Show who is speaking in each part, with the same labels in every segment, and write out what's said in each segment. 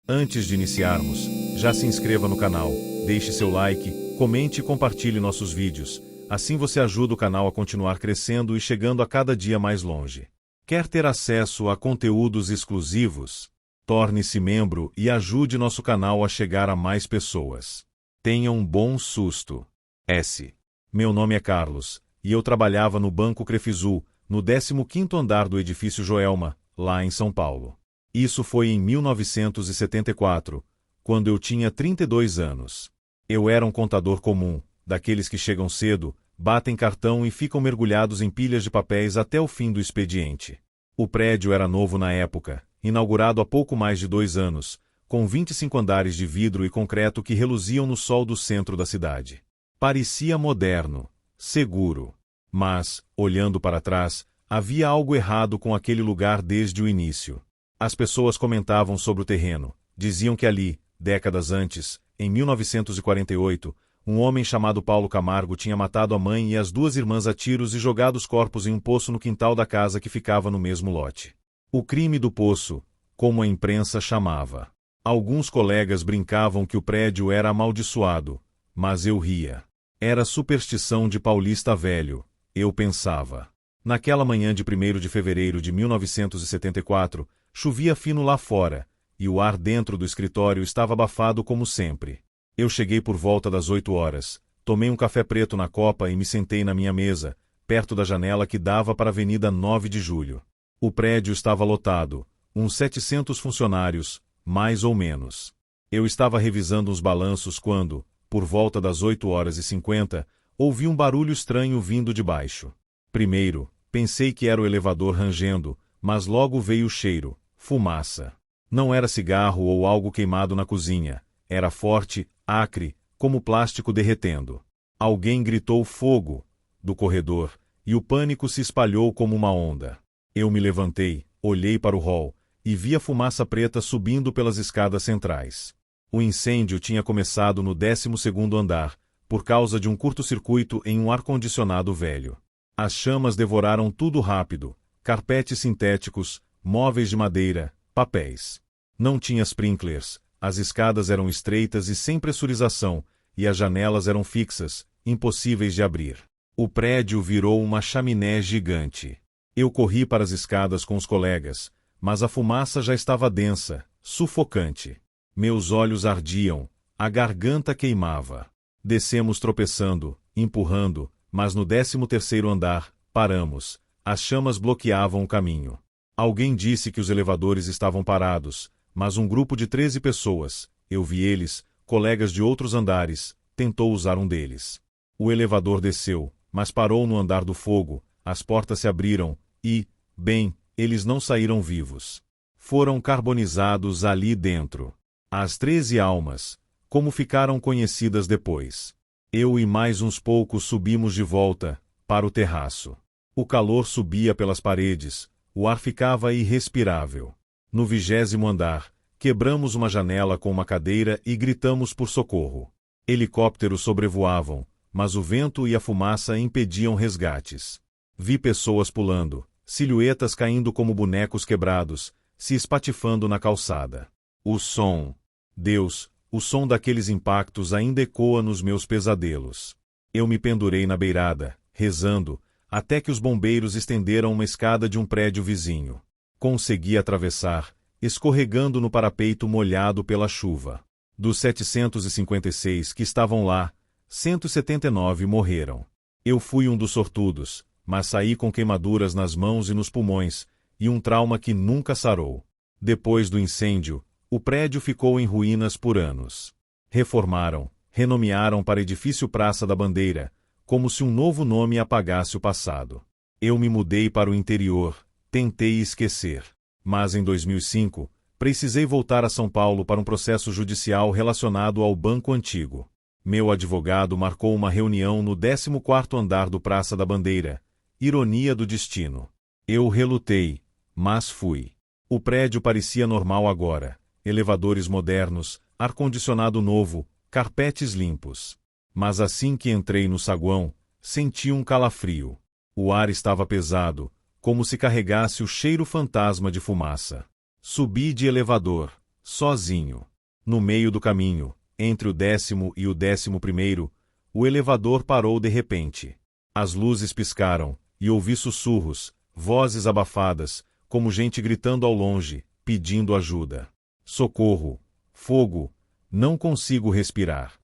Speaker 1: Antes de iniciarmos, já se inscreva no canal, deixe seu like, comente e compartilhe nossos vídeos. Assim você ajuda o canal a continuar crescendo e chegando a cada dia mais longe. Quer ter acesso a conteúdos exclusivos? Torne-se membro e ajude nosso canal a chegar a mais pessoas. Tenha um bom susto. Meu nome é Carlos, e eu trabalhava no Banco Crefisul, no 15º andar do edifício Joelma, lá em São Paulo. Isso foi em 1974, quando eu tinha 32 anos. Eu era um contador comum, daqueles que chegam cedo, batem cartão e ficam mergulhados em pilhas de papéis até o fim do expediente. O prédio era novo na época, inaugurado há pouco mais de 2 anos, com 25 andares de vidro e concreto que reluziam no sol do centro da cidade. Parecia moderno, seguro. Mas, olhando para trás, havia algo errado com aquele lugar desde o início. As pessoas comentavam sobre o terreno. Diziam que ali, décadas antes, em 1948, um homem chamado Paulo Camargo tinha matado a mãe e as 2 irmãs a tiros e jogado os corpos em um poço no quintal da casa que ficava no mesmo lote. O crime do poço, como a imprensa chamava. Alguns colegas brincavam que o prédio era amaldiçoado, mas eu ria. Era superstição de paulista velho, eu pensava. Naquela manhã de 1º de fevereiro de 1974, chovia fino lá fora, e o ar dentro do escritório estava abafado como sempre. Eu cheguei por volta das 8 horas, tomei um café preto na copa e me sentei na minha mesa, perto da janela que dava para a Avenida 9 de Julho. O prédio estava lotado, uns 700 funcionários, mais ou menos. Eu estava revisando uns balanços quando, por volta das 8h50, ouvi um barulho estranho vindo de baixo. Primeiro, pensei que era o elevador rangendo, mas logo veio o cheiro, fumaça. Não era cigarro ou algo queimado na cozinha. Era forte, acre, como plástico derretendo. Alguém gritou fogo, do corredor, e o pânico se espalhou como uma onda. Eu me levantei, olhei para o hall, e vi a fumaça preta subindo pelas escadas centrais. O incêndio tinha começado no 12º andar, por causa de um curto-circuito em um ar-condicionado velho. As chamas devoraram tudo rápido, carpetes sintéticos, móveis de madeira, papéis. Não tinha sprinklers, as escadas eram estreitas e sem pressurização, e as janelas eram fixas, impossíveis de abrir. O prédio virou uma chaminé gigante. Eu corri para as escadas com os colegas, mas a fumaça já estava densa, sufocante. Meus olhos ardiam, a garganta queimava. Descemos tropeçando, empurrando, mas no 13º andar, paramos. As chamas bloqueavam o caminho. Alguém disse que os elevadores estavam parados, mas um grupo de 13 pessoas, eu vi eles, colegas de outros andares, tentou usar um deles. O elevador desceu, mas parou no andar do fogo, as portas se abriram e, bem, eles não saíram vivos. Foram carbonizados ali dentro. As 13 almas, como ficaram conhecidas depois. Eu e mais uns poucos subimos de volta, para o terraço. O calor subia pelas paredes, o ar ficava irrespirável. No 20º andar, quebramos uma janela com uma cadeira e gritamos por socorro. Helicópteros sobrevoavam, mas o vento e a fumaça impediam resgates. Vi pessoas pulando, silhuetas caindo como bonecos quebrados, se espatifando na calçada. O som. Deus, o som daqueles impactos ainda ecoa nos meus pesadelos. Eu me pendurei na beirada, rezando, até que os bombeiros estenderam uma escada de um prédio vizinho. Consegui atravessar, escorregando no parapeito molhado pela chuva. Dos 756 que estavam lá, 179 morreram. Eu fui um dos sortudos, mas saí com queimaduras nas mãos e nos pulmões, e um trauma que nunca sarou. Depois do incêndio, o prédio ficou em ruínas por anos. Reformaram, renomearam para Edifício Praça da Bandeira, como se um novo nome apagasse o passado. Eu me mudei para o interior, tentei esquecer. Mas em 2005, precisei voltar a São Paulo para um processo judicial relacionado ao banco antigo. Meu advogado marcou uma reunião no 14º andar do Praça da Bandeira. Ironia do destino. Eu relutei, mas fui. O prédio parecia normal agora. Elevadores modernos, ar-condicionado novo, carpetes limpos. Mas assim que entrei no saguão, senti um calafrio. O ar estava pesado, como se carregasse o cheiro fantasma de fumaça. Subi de elevador, sozinho. No meio do caminho, entre o 10º e o 11º, o elevador parou de repente. As luzes piscaram, e ouvi sussurros, vozes abafadas, como gente gritando ao longe, pedindo ajuda. Socorro! Fogo! Não consigo respirar.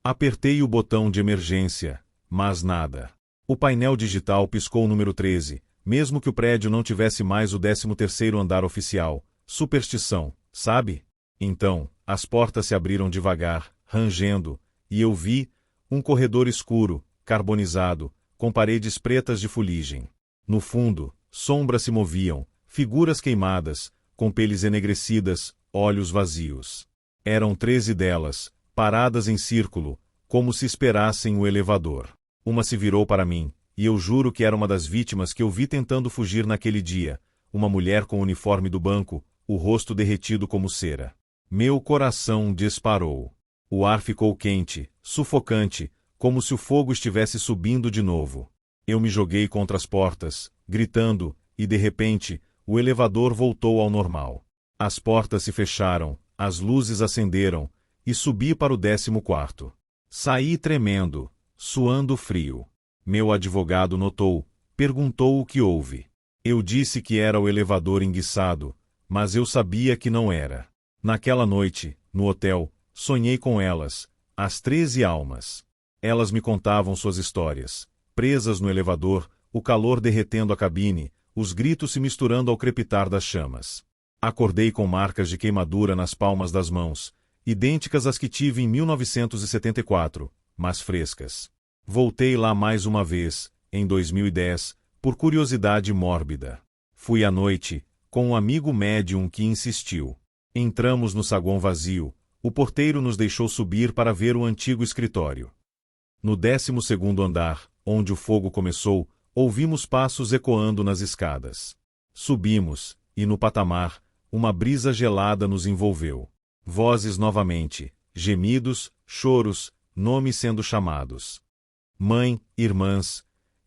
Speaker 1: Apertei o botão de emergência, mas nada. O painel digital piscou o número 13, mesmo que o prédio não tivesse mais o 13º andar oficial. Superstição, sabe? Então, as portas se abriram devagar, rangendo, e eu vi um corredor escuro, carbonizado, com paredes pretas de fuligem. No fundo, sombras se moviam, figuras queimadas, com peles enegrecidas, olhos vazios. Eram 13 delas, paradas em círculo, como se esperassem o elevador. Uma se virou para mim, e eu juro que era uma das vítimas que eu vi tentando fugir naquele dia, uma mulher com o uniforme do banco, o rosto derretido como cera. Meu coração disparou. O ar ficou quente, sufocante, como se o fogo estivesse subindo de novo. Eu me joguei contra as portas, gritando, e de repente, o elevador voltou ao normal. As portas se fecharam, as luzes acenderam, e subi para o 14º. Saí tremendo, suando frio. Meu advogado notou, perguntou o que houve. Eu disse que era o elevador enguiçado, mas eu sabia que não era. Naquela noite, no hotel, sonhei com elas, as 13 almas. Elas me contavam suas histórias. Presas no elevador, o calor derretendo a cabine, os gritos se misturando ao crepitar das chamas. Acordei com marcas de queimadura nas palmas das mãos, idênticas às que tive em 1974, mas frescas. Voltei lá mais uma vez, em 2010, por curiosidade mórbida. Fui à noite, com um amigo médium que insistiu. Entramos no saguão vazio, o porteiro nos deixou subir para ver o antigo escritório. No 12º andar, onde o fogo começou, ouvimos passos ecoando nas escadas. Subimos, e no patamar, uma brisa gelada nos envolveu. Vozes novamente, gemidos, choros, nomes sendo chamados. Mãe, irmãs,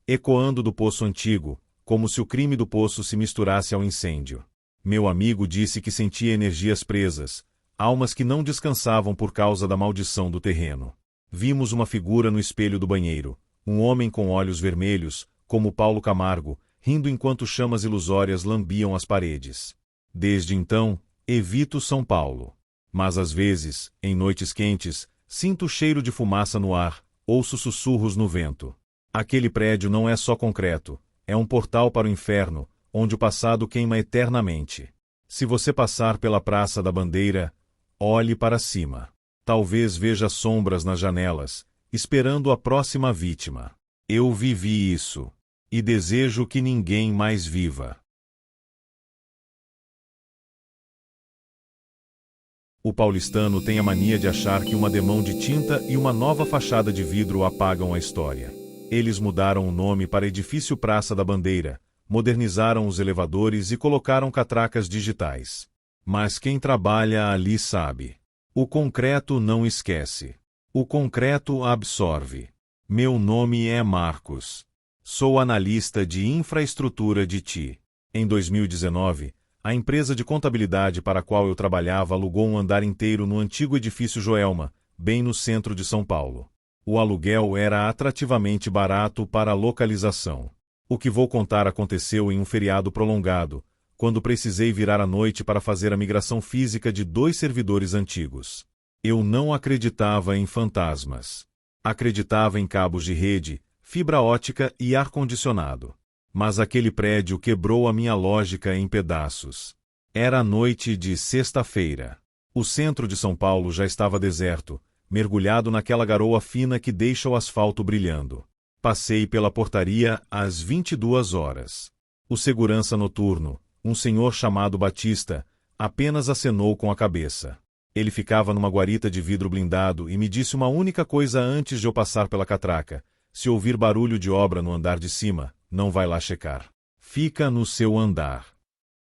Speaker 1: ecoando do poço antigo, como se o crime do poço se misturasse ao incêndio. Meu amigo disse que sentia energias presas, almas que não descansavam por causa da maldição do terreno. Vimos uma figura no espelho do banheiro, um homem com olhos vermelhos, como Paulo Camargo, rindo enquanto chamas ilusórias lambiam as paredes. Desde então, evito São Paulo. Mas às vezes, em noites quentes, sinto o cheiro de fumaça no ar, ouço sussurros no vento. Aquele prédio não é só concreto, é um portal para o inferno, onde o passado queima eternamente. Se você passar pela Praça da Bandeira, olhe para cima. Talvez veja sombras nas janelas, esperando a próxima vítima. Eu vivi isso. E desejo que ninguém mais viva. O paulistano tem a mania de achar que uma demão de tinta e uma nova fachada de vidro apagam a história. Eles mudaram o nome para Edifício Praça da Bandeira, modernizaram os elevadores e colocaram catracas digitais. Mas quem trabalha ali sabe. O concreto não esquece. O concreto absorve. Meu nome é Marcos. Sou analista de infraestrutura de TI. Em 2019, a empresa de contabilidade para a qual eu trabalhava alugou um andar inteiro no antigo edifício Joelma, bem no centro de São Paulo. O aluguel era atrativamente barato para a localização. O que vou contar aconteceu em um feriado prolongado, quando precisei virar à noite para fazer a migração física de 2 servidores antigos. Eu não acreditava em fantasmas. Acreditava em cabos de rede, fibra ótica e ar-condicionado. Mas aquele prédio quebrou a minha lógica em pedaços. Era noite de sexta-feira. O centro de São Paulo já estava deserto, mergulhado naquela garoa fina que deixa o asfalto brilhando. Passei pela portaria às 22 horas. O segurança noturno, um senhor chamado Batista, apenas acenou com a cabeça. Ele ficava numa guarita de vidro blindado e me disse uma única coisa antes de eu passar pela catraca: se ouvir barulho de obra no andar de cima, não vai lá checar. Fica no seu andar.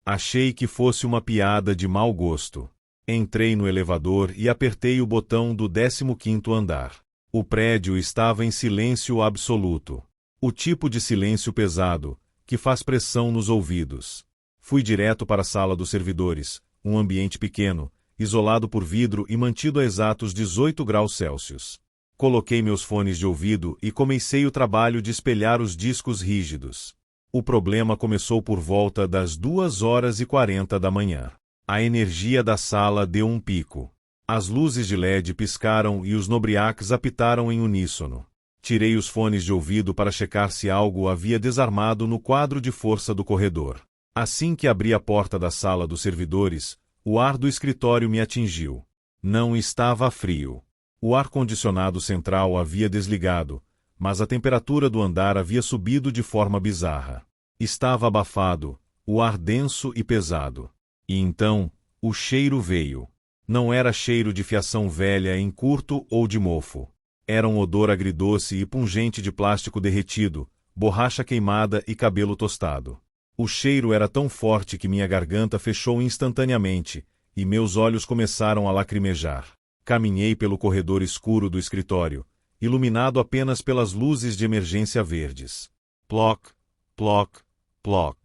Speaker 1: Achei que fosse uma piada de mau gosto. Entrei no elevador e apertei o botão do 15º andar. O prédio estava em silêncio absoluto. O tipo de silêncio pesado, que faz pressão nos ouvidos. Fui direto para a sala dos servidores, um ambiente pequeno, isolado por vidro e mantido a exatos 18 graus Celsius. Coloquei meus fones de ouvido e comecei o trabalho de espelhar os discos rígidos. O problema começou por volta das 2h40 da manhã. A energia da sala deu um pico. As luzes de LED piscaram e os nobriaques apitaram em uníssono. Tirei os fones de ouvido para checar se algo havia desarmado no quadro de força do corredor. Assim que abri a porta da sala dos servidores, o ar do escritório me atingiu. Não estava frio. O ar-condicionado central havia desligado, mas a temperatura do andar havia subido de forma bizarra. Estava abafado, o ar denso e pesado. E então, o cheiro veio. Não era cheiro de fiação velha em curto ou de mofo. Era um odor agridoce e pungente de plástico derretido, borracha queimada e cabelo tostado. O cheiro era tão forte que minha garganta fechou instantaneamente, e meus olhos começaram a lacrimejar. Caminhei pelo corredor escuro do escritório, iluminado apenas pelas luzes de emergência verdes. Ploc, ploc, ploc.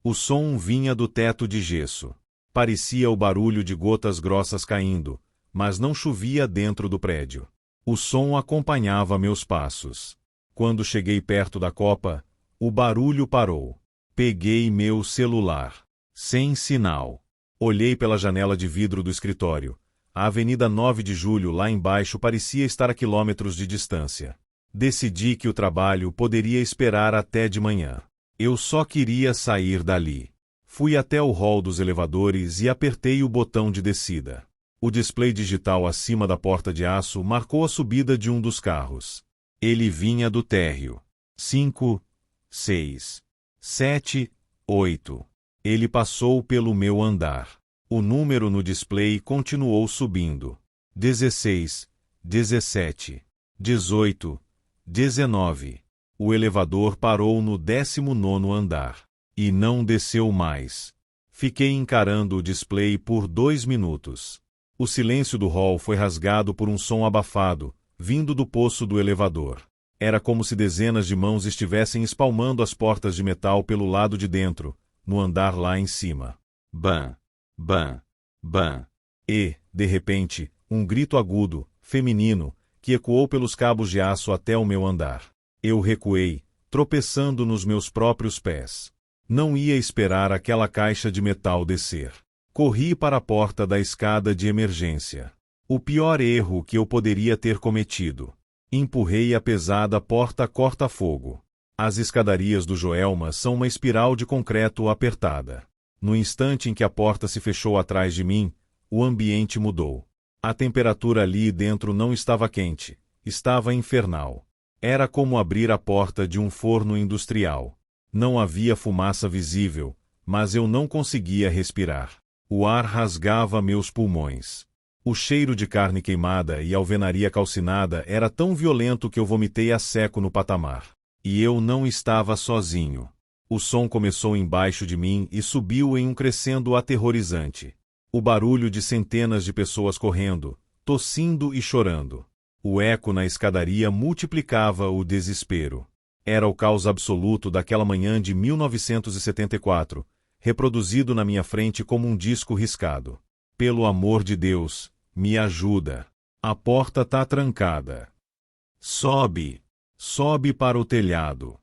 Speaker 1: O som vinha do teto de gesso. Parecia o barulho de gotas grossas caindo, mas não chovia dentro do prédio. O som acompanhava meus passos. Quando cheguei perto da copa, o barulho parou. Peguei meu celular. Sem sinal. Olhei pela janela de vidro do escritório. A Avenida 9 de Julho lá embaixo parecia estar a quilômetros de distância. Decidi que o trabalho poderia esperar até de manhã. Eu só queria sair dali. Fui até o hall dos elevadores e apertei o botão de descida. O display digital acima da porta de aço marcou a subida de um dos carros. Ele vinha do térreo. 5, 6, 7, 8. Ele passou pelo meu andar. O número no display continuou subindo. 16, 17, 18, 19. O elevador parou no 19º andar. E não desceu mais. Fiquei encarando o display por 2 minutos. O silêncio do hall foi rasgado por um som abafado, vindo do poço do elevador. Era como se dezenas de mãos estivessem espalmando as portas de metal pelo lado de dentro, no andar lá em cima. Bam! Bam! Bam! E, de repente, um grito agudo, feminino, que ecoou pelos cabos de aço até o meu andar. Eu recuei, tropeçando nos meus próprios pés. Não ia esperar aquela caixa de metal descer. Corri para a porta da escada de emergência. O pior erro que eu poderia ter cometido. Empurrei a pesada porta corta-fogo. As escadarias do Joelma são uma espiral de concreto apertada. No instante em que a porta se fechou atrás de mim, o ambiente mudou. A temperatura ali dentro não estava quente, estava infernal. Era como abrir a porta de um forno industrial. Não havia fumaça visível, mas eu não conseguia respirar. O ar rasgava meus pulmões. O cheiro de carne queimada e alvenaria calcinada era tão violento que eu vomitei a seco no patamar. E eu não estava sozinho. O som começou embaixo de mim e subiu em um crescendo aterrorizante. O barulho de centenas de pessoas correndo, tossindo e chorando. O eco na escadaria multiplicava o desespero. Era o caos absoluto daquela manhã de 1974, reproduzido na minha frente como um disco riscado. Pelo amor de Deus, me ajuda. A porta tá trancada. Sobe. Sobe para o telhado.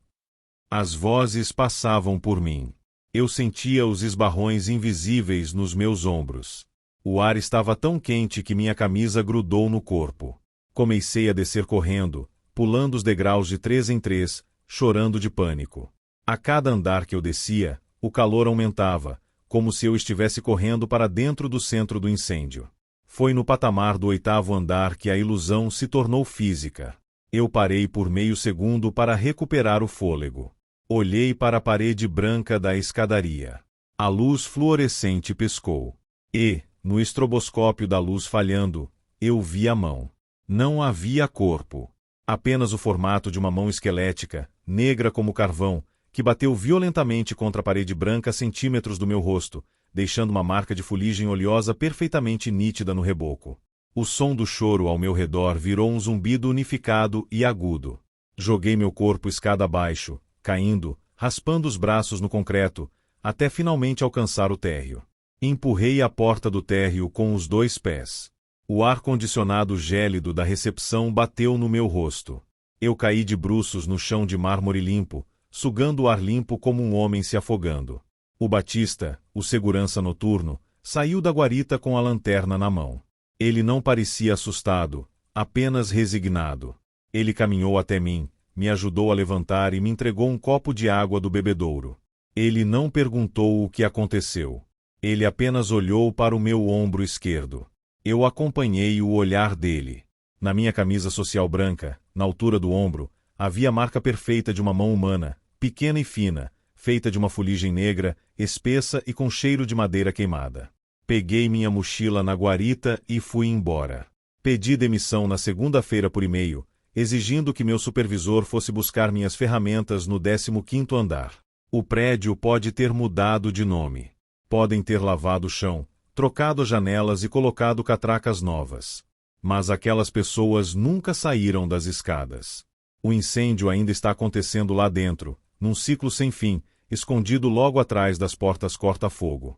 Speaker 1: As vozes passavam por mim. Eu sentia os esbarrões invisíveis nos meus ombros. O ar estava tão quente que minha camisa grudou no corpo. Comecei a descer correndo, pulando os degraus de 3 em 3, chorando de pânico. A cada andar que eu descia, o calor aumentava, como se eu estivesse correndo para dentro do centro do incêndio. Foi no patamar do 8º andar que a ilusão se tornou física. Eu parei por meio segundo para recuperar o fôlego. Olhei para a parede branca da escadaria. A luz fluorescente piscou. E, no estroboscópio da luz falhando, eu vi a mão. Não havia corpo. Apenas o formato de uma mão esquelética, negra como carvão, que bateu violentamente contra a parede branca a centímetros do meu rosto, deixando uma marca de fuligem oleosa perfeitamente nítida no reboco. O som do choro ao meu redor virou um zumbido unificado e agudo. Joguei meu corpo escada abaixo, caindo, raspando os braços no concreto, até finalmente alcançar o térreo. Empurrei a porta do térreo com os 2 pés. O ar-condicionado gélido da recepção bateu no meu rosto. Eu caí de bruços no chão de mármore limpo, sugando o ar limpo como um homem se afogando. O Batista, o segurança noturno, saiu da guarita com a lanterna na mão. Ele não parecia assustado, apenas resignado. Ele caminhou até mim, me ajudou a levantar e me entregou um copo de água do bebedouro. Ele não perguntou o que aconteceu. Ele apenas olhou para o meu ombro esquerdo. Eu acompanhei o olhar dele. Na minha camisa social branca, na altura do ombro, havia a marca perfeita de uma mão humana, pequena e fina, feita de uma fuligem negra, espessa e com cheiro de madeira queimada. Peguei minha mochila na guarita e fui embora. Pedi demissão na segunda-feira por e-mail, exigindo que meu supervisor fosse buscar minhas ferramentas no 15º andar. O prédio pode ter mudado de nome. Podem ter lavado o chão, trocado as janelas e colocado catracas novas. Mas aquelas pessoas nunca saíram das escadas. O incêndio ainda está acontecendo lá dentro, num ciclo sem fim, escondido logo atrás das portas corta-fogo.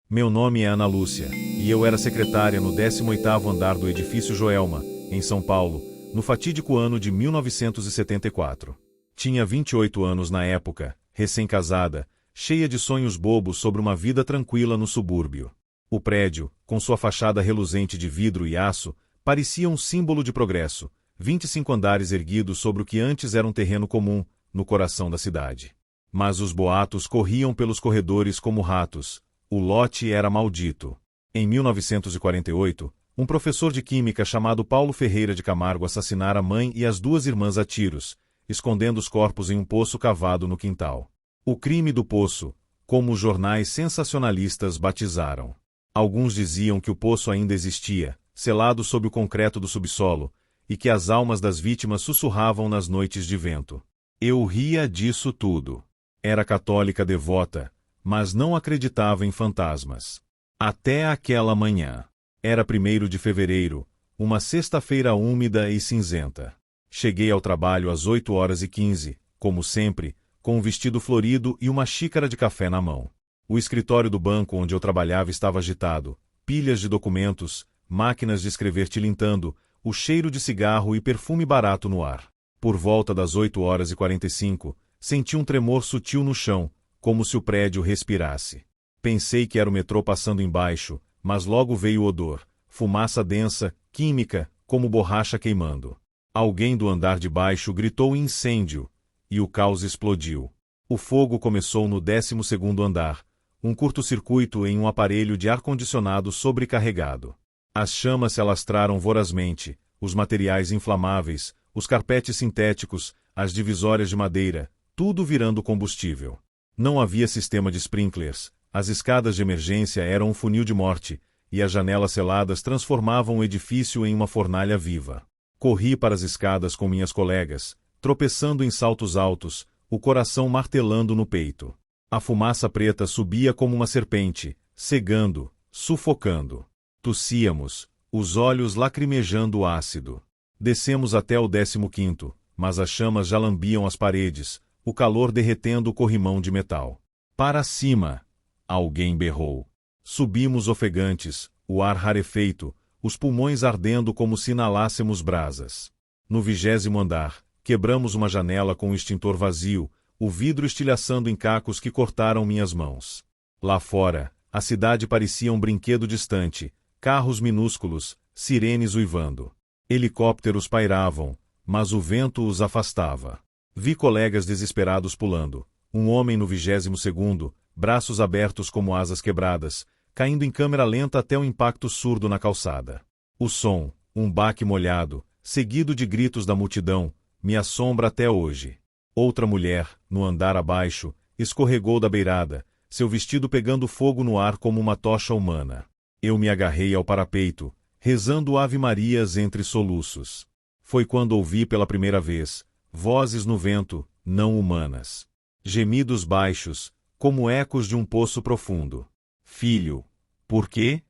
Speaker 1: Meu nome é Ana Lúcia, e eu era secretária no 18º andar do edifício Joelma, em São Paulo, no fatídico ano de 1974. Tinha 28 anos na época, recém-casada, cheia de sonhos bobos sobre uma vida tranquila no subúrbio. O prédio, com sua fachada reluzente de vidro e aço, parecia um símbolo de progresso, 25 andares erguidos sobre o que antes era um terreno comum, no coração da cidade. Mas os boatos corriam pelos corredores como ratos. O lote era maldito. Em 1948, um professor de química chamado Paulo Ferreira de Camargo assassinara a mãe e as 2 irmãs a tiros, escondendo os corpos em um poço cavado no quintal. O crime do poço, como os jornais sensacionalistas batizaram. Alguns diziam que o poço ainda existia, selado sob o concreto do subsolo, e que as almas das vítimas sussurravam nas noites de vento. Eu ria disso tudo. Era católica devota, mas não acreditava em fantasmas. Até aquela manhã. Era 1º de fevereiro, uma sexta-feira úmida e cinzenta. Cheguei ao trabalho às 8h15, como sempre, com um vestido florido e uma xícara de café na mão. O escritório do banco onde eu trabalhava estava agitado, pilhas de documentos, máquinas de escrever tilintando, o cheiro de cigarro e perfume barato no ar. Por volta das 8h45, senti um tremor sutil no chão, como se o prédio respirasse. Pensei que era o metrô passando embaixo, mas logo veio o odor, fumaça densa, química, como borracha queimando. Alguém do andar de baixo gritou incêndio, e o caos explodiu. O fogo começou no 12º andar, um curto-circuito em um aparelho de ar-condicionado sobrecarregado. As chamas se alastraram vorazmente, os materiais inflamáveis, os carpetes sintéticos, as divisórias de madeira, tudo virando combustível. Não havia sistema de sprinklers, as escadas de emergência eram um funil de morte, e as janelas seladas transformavam o edifício em uma fornalha viva. Corri para as escadas com minhas colegas, tropeçando em saltos altos, o coração martelando no peito. A fumaça preta subia como uma serpente, cegando, sufocando. Tossíamos, os olhos lacrimejando ácido. Descemos até o 15º, mas as chamas já lambiam as paredes, o calor derretendo o corrimão de metal. Para cima! Alguém berrou. Subimos ofegantes, o ar rarefeito, os pulmões ardendo como se inalássemos brasas. No 20º andar, quebramos uma janela com o extintor vazio, o vidro estilhaçando em cacos que cortaram minhas mãos. Lá fora, a cidade parecia um brinquedo distante, carros minúsculos, sirenes uivando. Helicópteros pairavam, mas o vento os afastava. Vi colegas desesperados pulando, um homem no 22º, braços abertos como asas quebradas, caindo em câmera lenta até um impacto surdo na calçada. O som, um baque molhado, seguido de gritos da multidão, me assombra até hoje. Outra mulher, no andar abaixo, escorregou da beirada, seu vestido pegando fogo no ar como uma tocha humana. Eu me agarrei ao parapeito, rezando ave-marias entre soluços. Foi quando ouvi pela primeira vez, vozes no vento, não humanas. Gemidos baixos, como ecos de um poço profundo. Filho, por quê?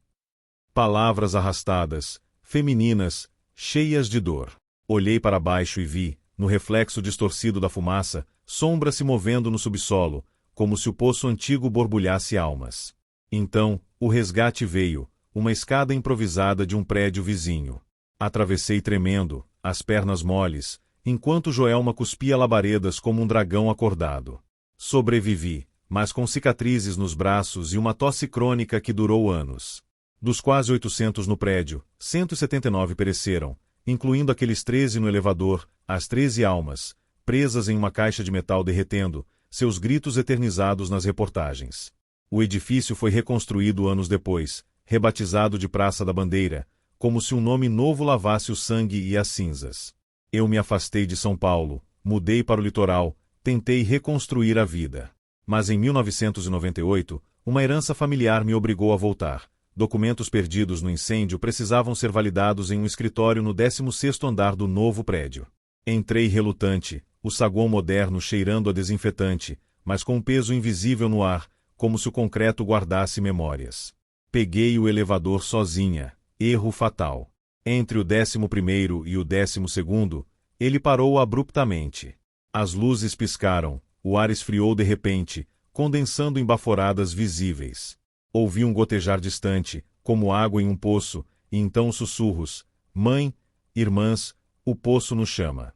Speaker 1: Palavras arrastadas, femininas, cheias de dor. Olhei para baixo e vi, No reflexo distorcido da fumaça, sombras se movendo no subsolo, como se o poço antigo borbulhasse almas. Então, o resgate veio, uma escada improvisada de um prédio vizinho. Atravessei tremendo, as pernas moles, enquanto Joelma cuspia labaredas como um dragão acordado. Sobrevivi, mas com cicatrizes nos braços e uma tosse crônica que durou anos. Dos quase 800 no prédio, 179 pereceram, incluindo aqueles 13 no elevador, as 13 almas, presas em uma caixa de metal derretendo, seus gritos eternizados nas reportagens. O edifício foi reconstruído anos depois, rebatizado de Praça da Bandeira, como se um nome novo lavasse o sangue e as cinzas. Eu me afastei de São Paulo, mudei para o litoral, tentei reconstruir a vida. Mas em 1998, uma herança familiar me obrigou a voltar. Documentos perdidos no incêndio precisavam ser validados em um escritório no 16º andar do novo prédio. Entrei relutante, o saguão moderno cheirando a desinfetante, mas com um peso invisível no ar, como se o concreto guardasse memórias. Peguei o elevador sozinha, erro fatal. Entre o 11º e o 12º, ele parou abruptamente. As luzes piscaram, o ar esfriou de repente, condensando em baforadas visíveis. Ouvi um gotejar distante, como água em um poço, e então sussurros: mãe, irmãs, o poço nos chama.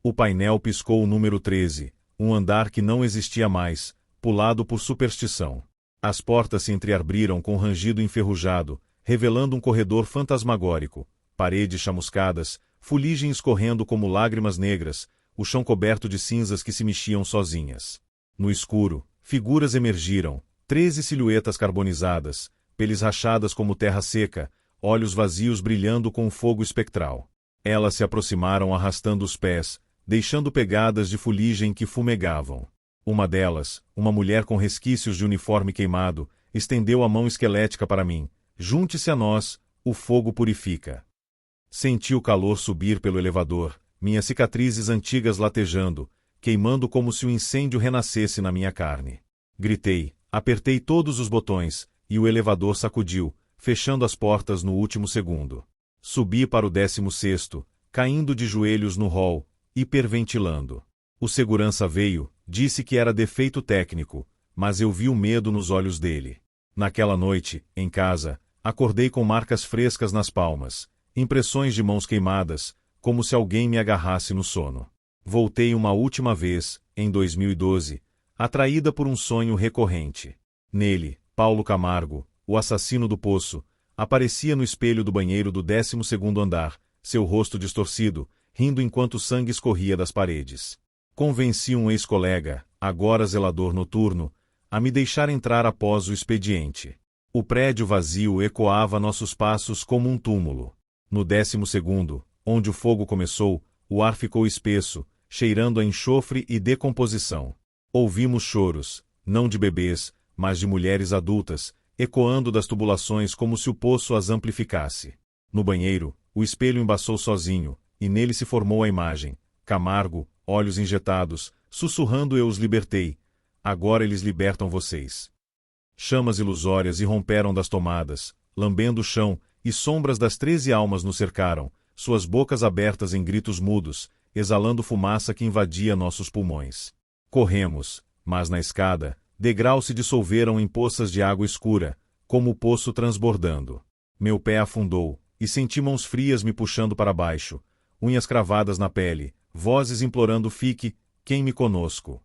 Speaker 1: O painel piscou o número 13, um andar que não existia mais, pulado por superstição. As portas se entreabriram com rangido enferrujado, revelando um corredor fantasmagórico, paredes chamuscadas, fuligem escorrendo como lágrimas negras, o chão coberto de cinzas que se mexiam sozinhas. No escuro, figuras emergiram, 13 silhuetas carbonizadas, peles rachadas como terra seca, olhos vazios brilhando com um fogo espectral. Elas se aproximaram arrastando os pés, deixando pegadas de fuligem que fumegavam. Uma delas, uma mulher com resquícios de uniforme queimado, estendeu a mão esquelética para mim. Junte-se a nós, o fogo purifica. Senti o calor subir pelo elevador, minhas cicatrizes antigas latejando, queimando como se o incêndio renascesse na minha carne. Gritei, apertei todos os botões, e o elevador sacudiu, fechando as portas no último segundo. Subi para o 16º, caindo de joelhos no hall, hiperventilando. O segurança veio, disse que era defeito técnico, mas eu vi o medo nos olhos dele. Naquela noite, em casa, acordei com marcas frescas nas palmas, impressões de mãos queimadas, como se alguém me agarrasse no sono. Voltei uma última vez, em 2012, atraída por um sonho recorrente. Nele, Paulo Camargo, o assassino do poço, aparecia no espelho do banheiro do 12º andar, seu rosto distorcido, rindo enquanto o sangue escorria das paredes. Convenci um ex-colega, agora zelador noturno, a me deixar entrar após o expediente. O prédio vazio ecoava nossos passos como um túmulo. No 12º, onde o fogo começou, o ar ficou espesso, cheirando a enxofre e decomposição. Ouvimos choros, não de bebês, mas de mulheres adultas, ecoando das tubulações como se o poço as amplificasse. No banheiro, o espelho embaçou sozinho, e nele se formou a imagem. Camargo, olhos injetados, sussurrando: eu os libertei. Agora eles libertam vocês. Chamas ilusórias irromperam das tomadas, lambendo o chão, e sombras das 13 almas nos cercaram, suas bocas abertas em gritos mudos, exalando fumaça que invadia nossos pulmões. Corremos, mas na escada, degraus se dissolveram em poças de água escura, como o poço transbordando. Meu pé afundou, e senti mãos frias me puxando para baixo, unhas cravadas na pele, vozes implorando: fique, queime conosco.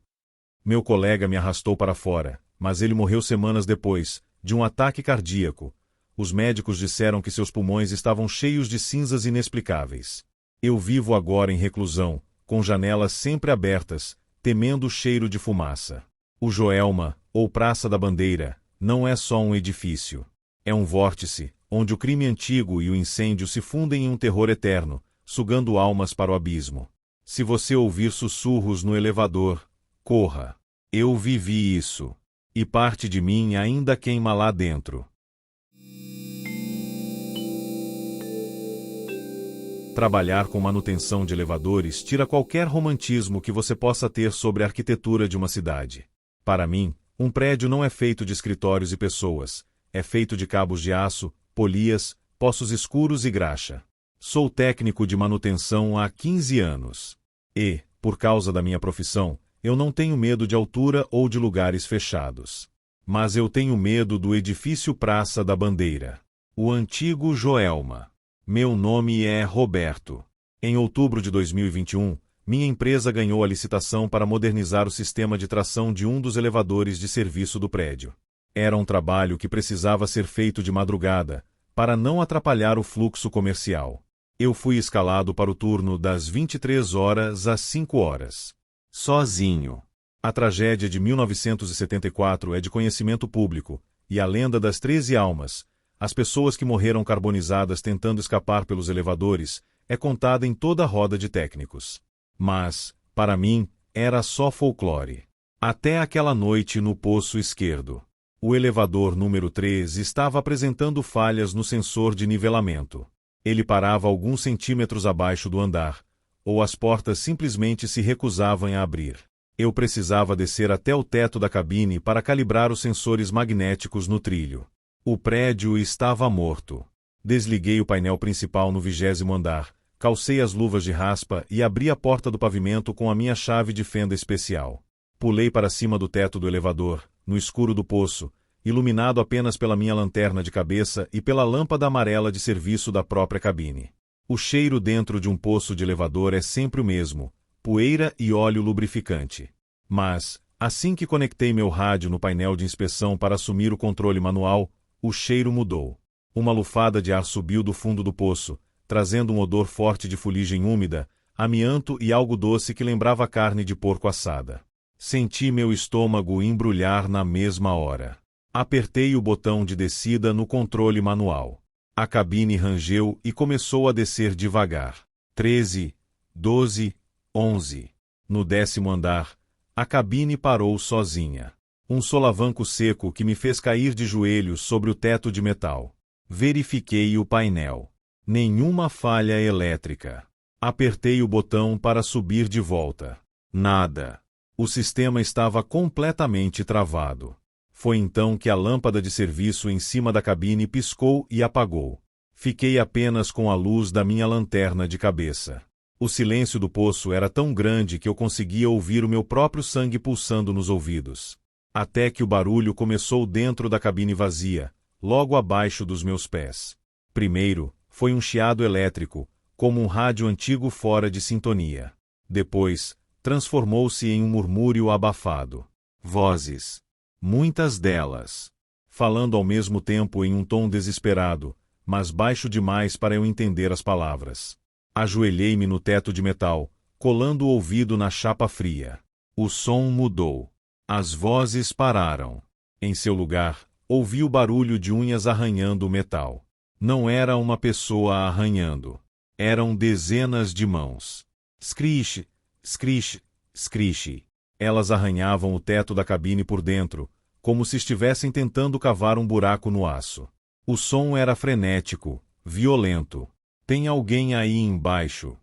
Speaker 1: Meu colega me arrastou para fora, mas ele morreu semanas depois, de um ataque cardíaco. Os médicos disseram que seus pulmões estavam cheios de cinzas inexplicáveis. Eu vivo agora em reclusão, com janelas sempre abertas, temendo o cheiro de fumaça. O Joelma, ou Praça da Bandeira, não é só um edifício. É um vórtice, onde o crime antigo e o incêndio se fundem em um terror eterno, sugando almas para o abismo. Se você ouvir sussurros no elevador, corra. Eu vivi isso. E parte de mim ainda queima lá dentro. Trabalhar com manutenção de elevadores tira qualquer romantismo que você possa ter sobre a arquitetura de uma cidade. Para mim, um prédio não é feito de escritórios e pessoas, é feito de cabos de aço, polias, poços escuros e graxa. Sou técnico de manutenção há 15 anos. E, por causa da minha profissão, eu não tenho medo de altura ou de lugares fechados. Mas eu tenho medo do edifício Praça da Bandeira. O antigo Joelma. Meu nome é Roberto. Em outubro de 2021, minha empresa ganhou a licitação para modernizar o sistema de tração de um dos elevadores de serviço do prédio. Era um trabalho que precisava ser feito de madrugada, para não atrapalhar o fluxo comercial. Eu fui escalado para o turno das 23 horas às 5 horas. Sozinho. A tragédia de 1974 é de conhecimento público, e a lenda das 13 almas, as pessoas que morreram carbonizadas tentando escapar pelos elevadores, é contada em toda a roda de técnicos. Mas, para mim, era só folclore. Até aquela noite no poço esquerdo. O elevador número 3 estava apresentando falhas no sensor de nivelamento. Ele parava alguns centímetros abaixo do andar, ou as portas simplesmente se recusavam a abrir. Eu precisava descer até o teto da cabine para calibrar os sensores magnéticos no trilho. O prédio estava morto. Desliguei o painel principal no 20º andar, calcei as luvas de raspa e abri a porta do pavimento com a minha chave de fenda especial. Pulei para cima do teto do elevador, no escuro do poço, iluminado apenas pela minha lanterna de cabeça e pela lâmpada amarela de serviço da própria cabine. O cheiro dentro de um poço de elevador é sempre o mesmo, poeira e óleo lubrificante. Mas, assim que conectei meu rádio no painel de inspeção para assumir o controle manual, o cheiro mudou. Uma lufada de ar subiu do fundo do poço, trazendo um odor forte de fuligem úmida, amianto e algo doce que lembrava carne de porco assada. Senti meu estômago embrulhar na mesma hora. Apertei o botão de descida no controle manual. A cabine rangeu e começou a descer devagar. 13, 12, 11. No 10º andar, a cabine parou sozinha. Um solavanco seco que me fez cair de joelhos sobre o teto de metal. Verifiquei o painel. Nenhuma falha elétrica. Apertei o botão para subir de volta. Nada. O sistema estava completamente travado. Foi então que a lâmpada de serviço em cima da cabine piscou e apagou. Fiquei apenas com a luz da minha lanterna de cabeça. O silêncio do poço era tão grande que eu conseguia ouvir o meu próprio sangue pulsando nos ouvidos. Até que o barulho começou dentro da cabine vazia, logo abaixo dos meus pés. Primeiro, foi um chiado elétrico, como um rádio antigo fora de sintonia. Depois, transformou-se em um murmúrio abafado. Vozes. Muitas delas. Falando ao mesmo tempo em um tom desesperado, mas baixo demais para eu entender as palavras. Ajoelhei-me no teto de metal, colando o ouvido na chapa fria. O som mudou. As vozes pararam. Em seu lugar, ouvi o barulho de unhas arranhando o metal. Não era uma pessoa arranhando. Eram dezenas de mãos. Scrish, scrish, scrish. Elas arranhavam o teto da cabine por dentro, como se estivessem tentando cavar um buraco no aço. O som era frenético, violento. Tem alguém aí embaixo?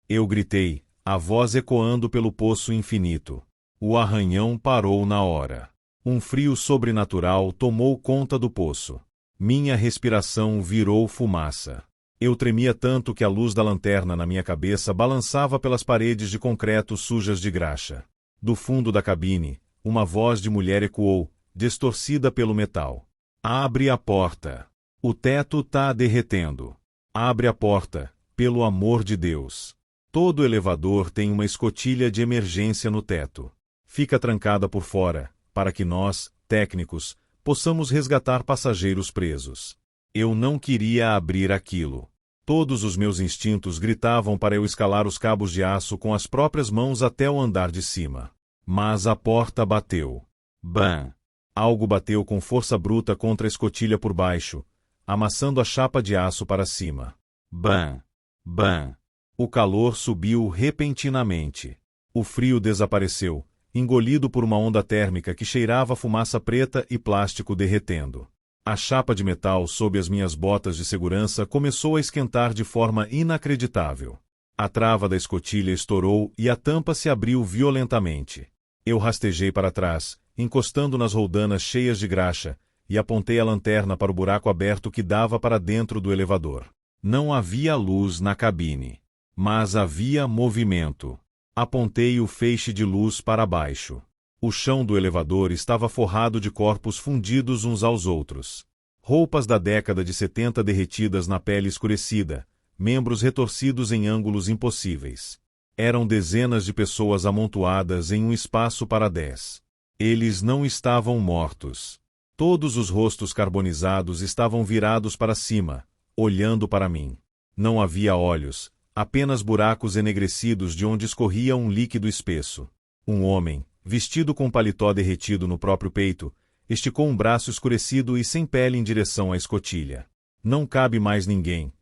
Speaker 1: Eu gritei, a voz ecoando pelo poço infinito. O arranhão parou na hora. Um frio sobrenatural tomou conta do poço. Minha respiração virou fumaça. Eu tremia tanto que a luz da lanterna na minha cabeça balançava pelas paredes de concreto sujas de graxa. Do fundo da cabine, uma voz de mulher ecoou, distorcida pelo metal. Abre a porta. O teto tá derretendo. Abre a porta, pelo amor de Deus. Todo elevador tem uma escotilha de emergência no teto. Fica trancada por fora, para que nós, técnicos, possamos resgatar passageiros presos. Eu não queria abrir aquilo. Todos os meus instintos gritavam para eu escalar os cabos de aço com as próprias mãos até o andar de cima. Mas a porta bateu. Bam! Algo bateu com força bruta contra a escotilha por baixo, amassando a chapa de aço para cima. Bam! Bam! O calor subiu repentinamente. O frio desapareceu, engolido por uma onda térmica que cheirava fumaça preta e plástico derretendo. A chapa de metal sob as minhas botas de segurança começou a esquentar de forma inacreditável. A trava da escotilha estourou e a tampa se abriu violentamente. Eu rastejei para trás, encostando nas roldanas cheias de graxa, e apontei a lanterna para o buraco aberto que dava para dentro do elevador. Não havia luz na cabine. Mas havia movimento. Apontei o feixe de luz para baixo. O chão do elevador estava forrado de corpos fundidos uns aos outros. Roupas da década de 70 derretidas na pele escurecida, membros retorcidos em ângulos impossíveis. Eram dezenas de pessoas amontoadas em um espaço para 10. Eles não estavam mortos. Todos os rostos carbonizados estavam virados para cima, olhando para mim. Não havia olhos, apenas buracos enegrecidos de onde escorria um líquido espesso. Um homem, vestido com paletó derretido no próprio peito, esticou um braço escurecido e sem pele em direção à escotilha. Não cabe mais ninguém.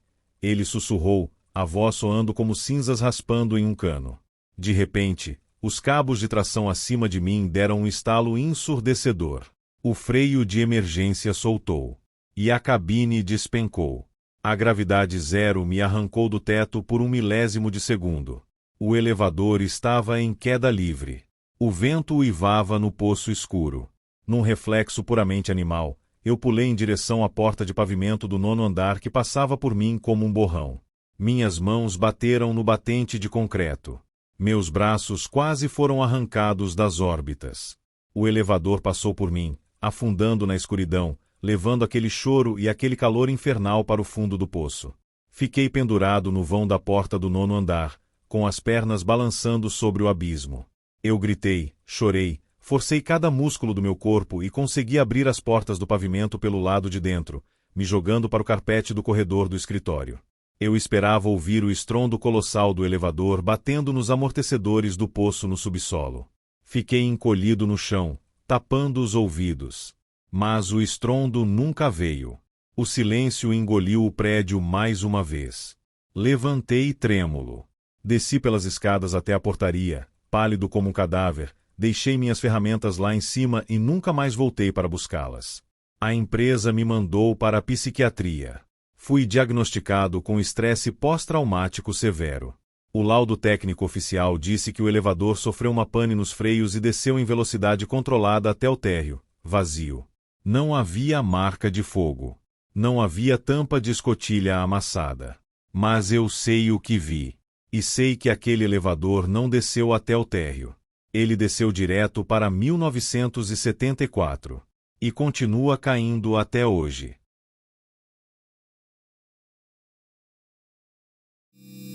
Speaker 1: Ele sussurrou, a voz soando como cinzas raspando em um cano. De repente, os cabos de tração acima de mim deram um estalo ensurdecedor. O freio de emergência soltou. E a cabine despencou. A gravidade zero me arrancou do teto por um milésimo de segundo. O elevador estava em queda livre. O vento uivava no poço escuro. Num reflexo puramente animal, eu pulei em direção à porta de pavimento do 9º andar que passava por mim como um borrão. Minhas mãos bateram no batente de concreto. Meus braços quase foram arrancados das órbitas. O elevador passou por mim, afundando na escuridão, levando aquele choro e aquele calor infernal para o fundo do poço. Fiquei pendurado no vão da porta do 9º andar, com as pernas balançando sobre o abismo. Eu gritei, chorei, forcei cada músculo do meu corpo e consegui abrir as portas do pavimento pelo lado de dentro, me jogando para o carpete do corredor do escritório. Eu esperava ouvir o estrondo colossal do elevador batendo nos amortecedores do poço no subsolo. Fiquei encolhido no chão, tapando os ouvidos. Mas o estrondo nunca veio. O silêncio engoliu o prédio mais uma vez. Levantei trêmulo. Desci pelas escadas até a portaria, pálido como um cadáver, deixei minhas ferramentas lá em cima e nunca mais voltei para buscá-las. A empresa me mandou para a psiquiatria. Fui diagnosticado com estresse pós-traumático severo. O laudo técnico oficial disse que o elevador sofreu uma pane nos freios e desceu em velocidade controlada até o térreo, vazio. Não havia marca de fogo. Não havia tampa de escotilha amassada. Mas eu sei o que vi. E sei que aquele elevador não desceu até o térreo. Ele desceu direto para 1974. E continua caindo até hoje.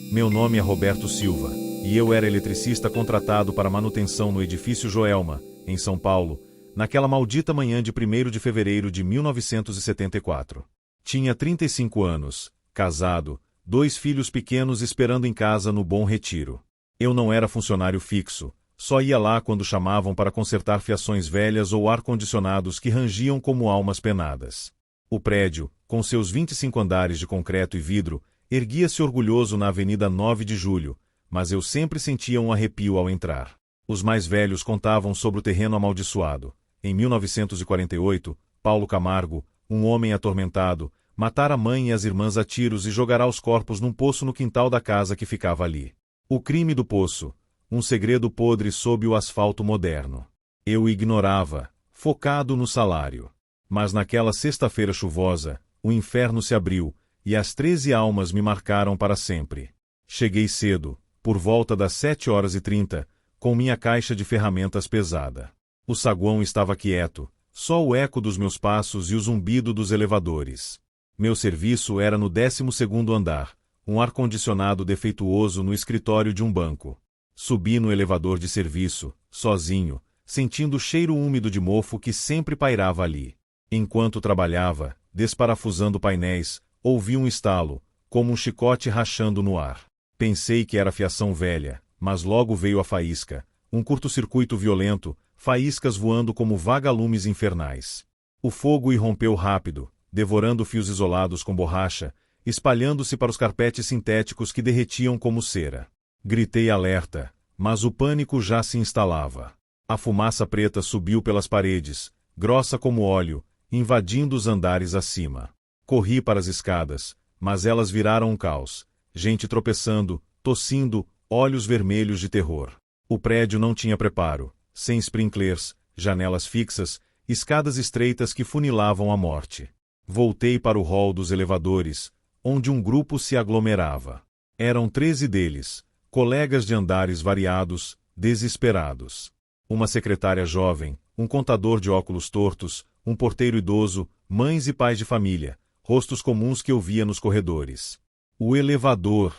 Speaker 1: Meu nome é Roberto Silva, e eu era eletricista contratado para manutenção no edifício Joelma, em São Paulo, naquela maldita manhã de 1º de fevereiro de 1974. Tinha 35 anos, casado, 2 filhos pequenos esperando em casa no Bom Retiro. Eu não era funcionário fixo, só ia lá quando chamavam para consertar fiações velhas ou ar-condicionados que rangiam como almas penadas. O prédio, com seus 25 andares de concreto e vidro, erguia-se orgulhoso na Avenida 9 de Julho, mas eu sempre sentia um arrepio ao entrar. Os mais velhos contavam sobre o terreno amaldiçoado. Em 1948, Paulo Camargo, um homem atormentado, matara a mãe e as irmãs a tiros e jogará os corpos num poço no quintal da casa que ficava ali. O crime do poço, um segredo podre sob o asfalto moderno. Eu ignorava, focado no salário. Mas naquela sexta-feira chuvosa, o inferno se abriu, e as 13 almas me marcaram para sempre. Cheguei cedo, por volta das 7h30, com minha caixa de ferramentas pesada. O saguão estava quieto, só o eco dos meus passos e o zumbido dos elevadores. Meu serviço era no 12º andar, um ar-condicionado defeituoso no escritório de um banco. Subi no elevador de serviço, sozinho, sentindo o cheiro úmido de mofo que sempre pairava ali. Enquanto trabalhava, desparafusando painéis, ouvi um estalo, como um chicote rachando no ar. Pensei que era fiação velha, mas logo veio a faísca, um curto-circuito violento, faíscas voando como vagalumes infernais. O fogo irrompeu rápido, devorando fios isolados com borracha, espalhando-se para os carpetes sintéticos que derretiam como cera. Gritei alerta, mas o pânico já se instalava. A fumaça preta subiu pelas paredes, grossa como óleo, invadindo os andares acima. Corri para as escadas, mas elas viraram um caos. Gente tropeçando, tossindo, olhos vermelhos de terror. O prédio não tinha preparo, sem sprinklers, janelas fixas, escadas estreitas que funilavam a morte. Voltei para o hall dos elevadores, onde um grupo se aglomerava. Eram 13 deles, Colegas de andares variados, desesperados. Uma secretária jovem, um contador de óculos tortos, um porteiro idoso, mães e pais de família, rostos comuns que eu via nos corredores. O elevador!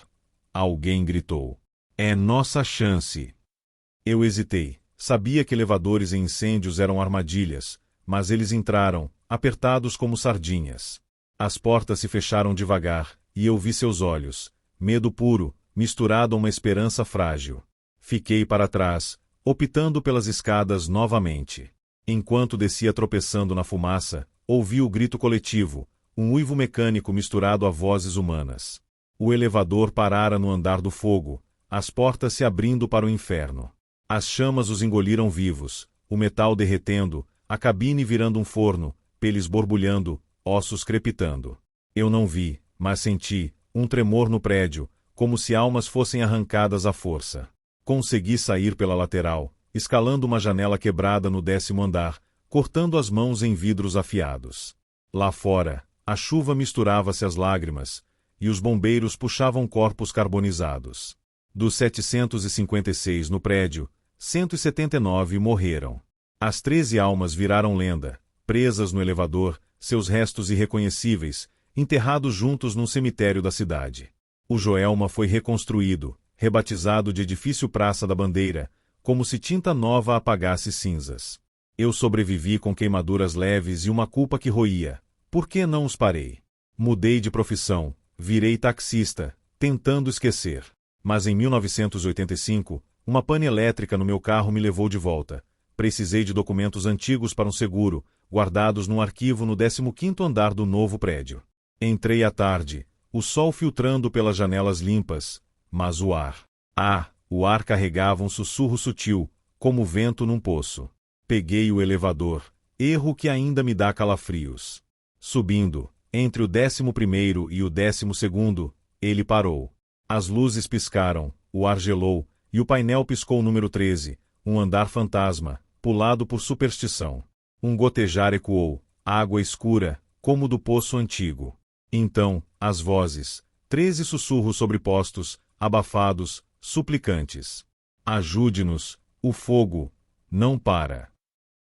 Speaker 1: Alguém gritou. É nossa chance! Eu hesitei. Sabia que elevadores em incêndios eram armadilhas, mas eles entraram, apertados como sardinhas. As portas se fecharam devagar, e eu vi seus olhos, medo puro, misturado a uma esperança frágil. Fiquei para trás, optando pelas escadas novamente. Enquanto descia tropeçando na fumaça, ouvi o grito coletivo, um uivo mecânico misturado a vozes humanas. O elevador parara no andar do fogo, as portas se abrindo para o inferno. As chamas os engoliram vivos, o metal derretendo, a cabine virando um forno, peles borbulhando, ossos crepitando. Eu não vi, mas senti, um tremor no prédio, como se almas fossem arrancadas à força. Consegui sair pela lateral, escalando uma janela quebrada no 10º andar, cortando as mãos em vidros afiados. Lá fora, a chuva misturava-se às lágrimas, e os bombeiros puxavam corpos carbonizados. Dos 756 no prédio, 179 morreram. As 13 almas viraram lenda, presas no elevador, seus restos irreconhecíveis, enterrados juntos num cemitério da cidade. O Joelma foi reconstruído, rebatizado de Edifício Praça da Bandeira, como se tinta nova apagasse cinzas. Eu sobrevivi com queimaduras leves e uma culpa que roía. Por que não os parei? Mudei de profissão, virei taxista, tentando esquecer. Mas em 1985, uma pane elétrica no meu carro me levou de volta. Precisei de documentos antigos para um seguro, guardados num arquivo no 15º andar do novo prédio. Entrei à tarde, o sol filtrando pelas janelas limpas, mas o ar. O ar carregava um sussurro sutil, como vento num poço. Peguei o elevador, erro que ainda me dá calafrios. Subindo, entre o 11º e o 12º, ele parou. As luzes piscaram, o ar gelou, e o painel piscou o número 13, um andar fantasma, pulado por superstição. Um gotejar ecoou, água escura, como do poço antigo. Então, as vozes, 13 sussurros sobrepostos, abafados, suplicantes. Ajude-nos, o fogo, não para.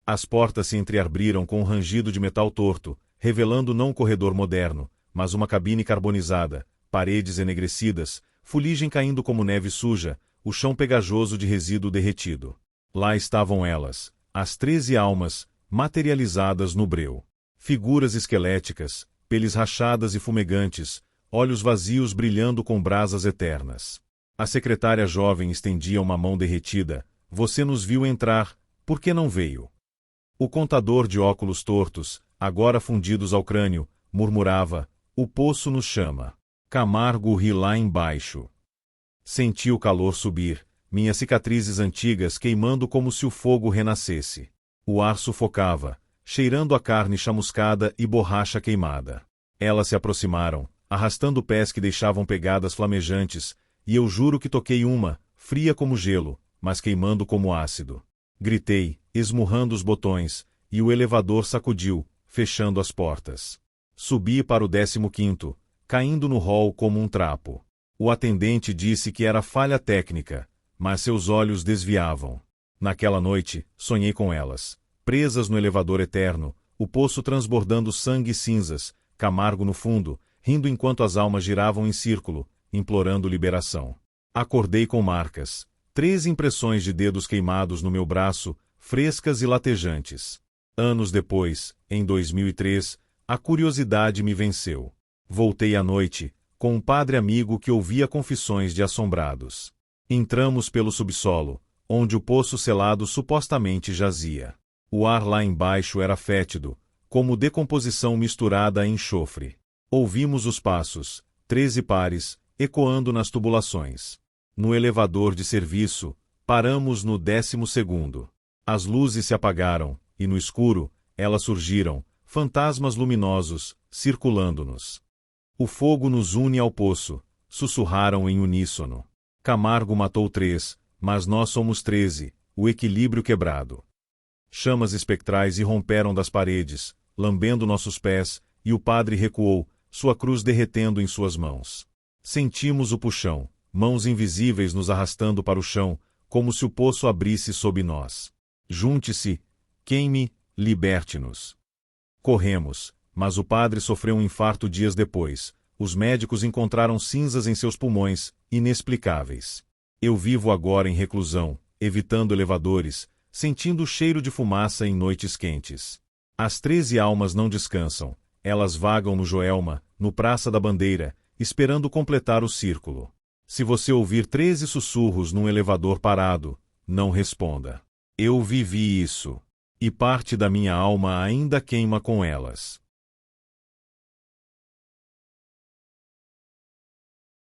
Speaker 1: As portas se entreabriram com um rangido de metal torto, revelando não um corredor moderno, mas uma cabine carbonizada, paredes enegrecidas, fuligem caindo como neve suja, o chão pegajoso de resíduo derretido. Lá estavam elas, as 13 almas, materializadas no breu. Figuras esqueléticas, peles rachadas e fumegantes, olhos vazios brilhando com brasas eternas. A secretária jovem estendia uma mão derretida. Você nos viu entrar, por que não veio? O contador de óculos tortos, agora fundidos ao crânio, murmurava, o poço nos chama. Camargo ri lá embaixo. Senti o calor subir, minhas cicatrizes antigas queimando como se o fogo renascesse. O ar sufocava, cheirando a carne chamuscada e borracha queimada. Elas se aproximaram, arrastando pés que deixavam pegadas flamejantes, e eu juro que toquei uma, fria como gelo, mas queimando como ácido. Gritei, esmurrando os botões, e o elevador sacudiu, fechando as portas. Subi para o 15º, caindo no hall como um trapo. O atendente disse que era falha técnica, mas seus olhos desviavam. Naquela noite, sonhei com elas, presas no elevador eterno, o poço transbordando sangue e cinzas, Camargo no fundo, rindo enquanto as almas giravam em círculo, implorando liberação. Acordei com marcas, 13 impressões de dedos queimados no meu braço, frescas e latejantes. Anos depois, em 2003, a curiosidade me venceu. Voltei à noite, com um padre amigo que ouvia confissões de assombrados. Entramos pelo subsolo, onde o poço selado supostamente jazia. O ar lá embaixo era fétido, como decomposição misturada a enxofre. Ouvimos os passos, 13 pares, ecoando nas tubulações. No elevador de serviço, paramos no 12º. As luzes se apagaram, e no escuro, elas surgiram, fantasmas luminosos, circulando-nos. O fogo nos une ao poço, sussurraram em uníssono. Camargo matou 3, mas nós somos 13, o equilíbrio quebrado. Chamas espectrais irromperam das paredes, lambendo nossos pés, e o padre recuou, sua cruz derretendo em suas mãos. Sentimos o puxão, mãos invisíveis nos arrastando para o chão, como se o poço abrisse sob nós. Junte-se, queime, liberte-nos. Corremos, mas o padre sofreu um infarto dias depois. Os médicos encontraram cinzas em seus pulmões, inexplicáveis. Eu vivo agora em reclusão, evitando elevadores, sentindo o cheiro de fumaça em noites quentes. As 13 almas não descansam, elas vagam no Joelma, no Praça da Bandeira, esperando completar o círculo. Se você ouvir 13 sussurros num elevador parado, não responda. Eu vivi isso. E parte da minha alma ainda queima com elas.